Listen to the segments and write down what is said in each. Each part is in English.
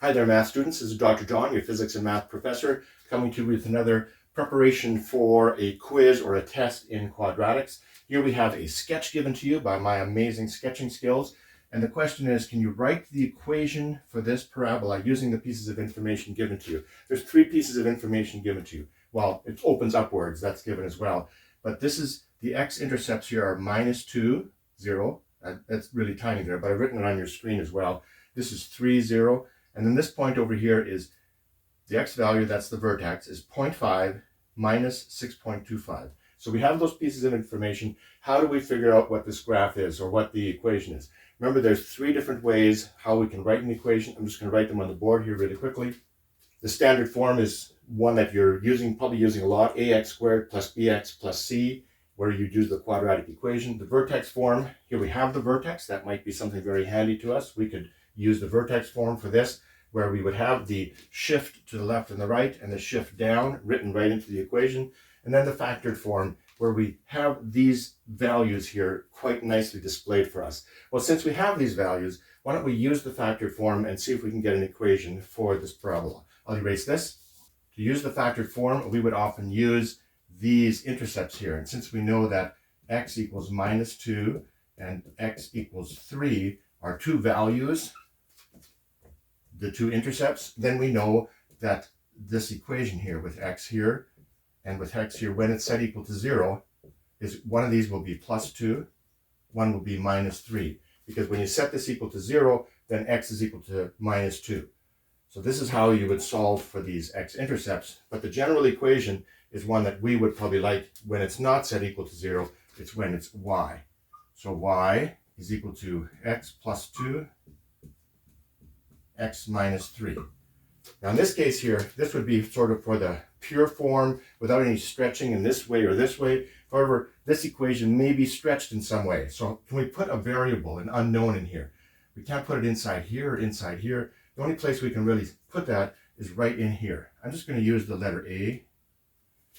Hi there, math students. This is Dr. John, your physics and math professor, coming to you with another preparation for a quiz or a test in quadratics. Here we have a sketch given to you by my amazing sketching skills. And the question is, can you write the equation for this parabola using the pieces of information given to you? There's 3 pieces of information given to you. Well, it opens upwards, that's given as well. But this is, the x-intercepts here are -2, 0. That's really tiny there, but I've written it on your screen as well. This is 3, 0. And then this point over here is the x value, that's the vertex, is 0.5 minus 6.25. So we have those pieces of information. How do we figure out what this graph is or what the equation is? Remember, there's 3 different ways how we can write an equation. I'm just going to write them on the board here really quickly. The standard form is one that you're probably using a lot, ax squared plus bx plus c, where you use the quadratic equation. The vertex form, here we have the vertex. That might be something very handy to us. We could use the vertex form for this, where we would have the shift to the left and the right and the shift down written right into the equation. And then the factored form, where we have these values here quite nicely displayed for us. Well, since we have these values, why don't we use the factored form and see if we can get an equation for this parabola. I'll erase this. To use the factored form, we would often use these intercepts here. And since we know that x equals -2 and x equals 3 are 2 values, the 2 intercepts, then we know that this equation here with x here and with x here, when it's set equal to 0, is one of these will be +2, one will be -3. Because when you set this equal to 0, then x is equal to -2. So this is how you would solve for these x-intercepts. But the general equation is one that we would probably like when it's not set equal to 0. It's when it's y. So y is equal to x plus 2, x minus 3. Now in this case here, this would be sort of for the pure form without any stretching in this way or this way. However, this equation may be stretched in some way. So can we put a variable, an unknown in here? We can't put it inside here or inside here. The only place we can really put that is right in here. I'm just going to use the letter a.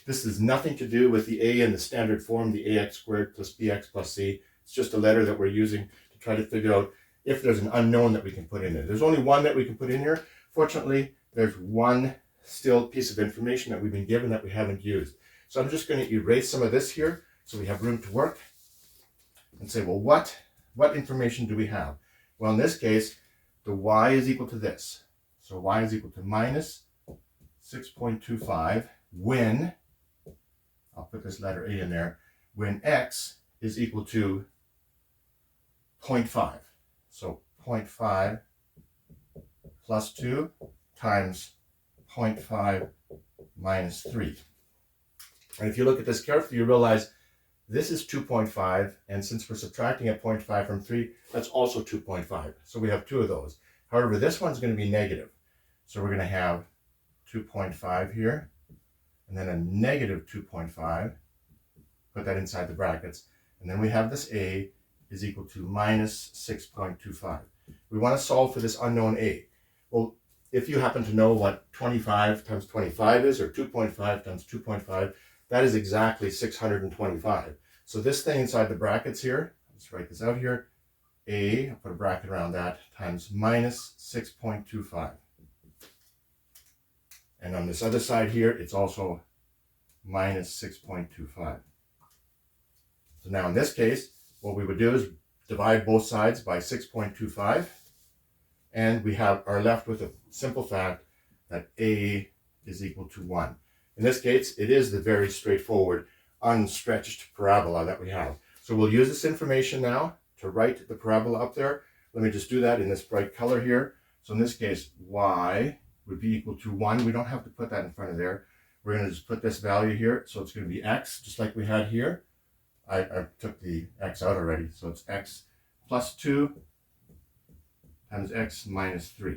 This has nothing to do with the a in the standard form, the ax squared plus bx plus c. It's just a letter that we're using to try to figure out if there's an unknown that we can put in there. There's only one that we can put in here. Fortunately, there's one still piece of information that we've been given that we haven't used. So I'm just going to erase some of this here so we have room to work and say, well, what information do we have? Well, in this case, the y is equal to this. So y is equal to minus 6.25 when, I'll put this letter a in there, when x is equal to 0.5. So 0.5 plus 2 times 0.5 minus 3. And if you look at this carefully, you realize this is 2.5, and since we're subtracting at 0.5 from 3, that's also 2.5. So we have 2 of those. However, this one's going to be negative. So we're going to have 2.5 here, and then a negative 2.5. Put that inside the brackets. And then we have this a is equal to minus 6.25. We want to solve for this unknown a. Well, if you happen to know what 25 times 25 is, or 2.5 times 2.5, that is exactly 625. So this thing inside the brackets here, let's write this out here, a, I'll put a bracket around that, times minus 6.25. And on this other side here, it's also minus 6.25. So now in this case, what we would do is divide both sides by 6.25, and we are left with a simple fact that a is equal to 1. In this case, it is the very straightforward, unstretched parabola that we have. So we'll use this information now to write the parabola up there. Let me just do that in this bright color here. So in this case, y would be equal to 1. We don't have to put that in front of there. We're going to just put this value here. So it's going to be x, just like we had here. I took the x out already. So it's x plus 2 times x minus 3.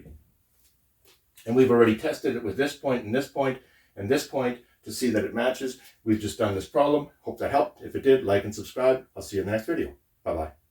And we've already tested it with this point and this point and this point to see that it matches. We've just done this problem. Hope that helped. If it did, like and subscribe. I'll see you in the next video. Bye-bye.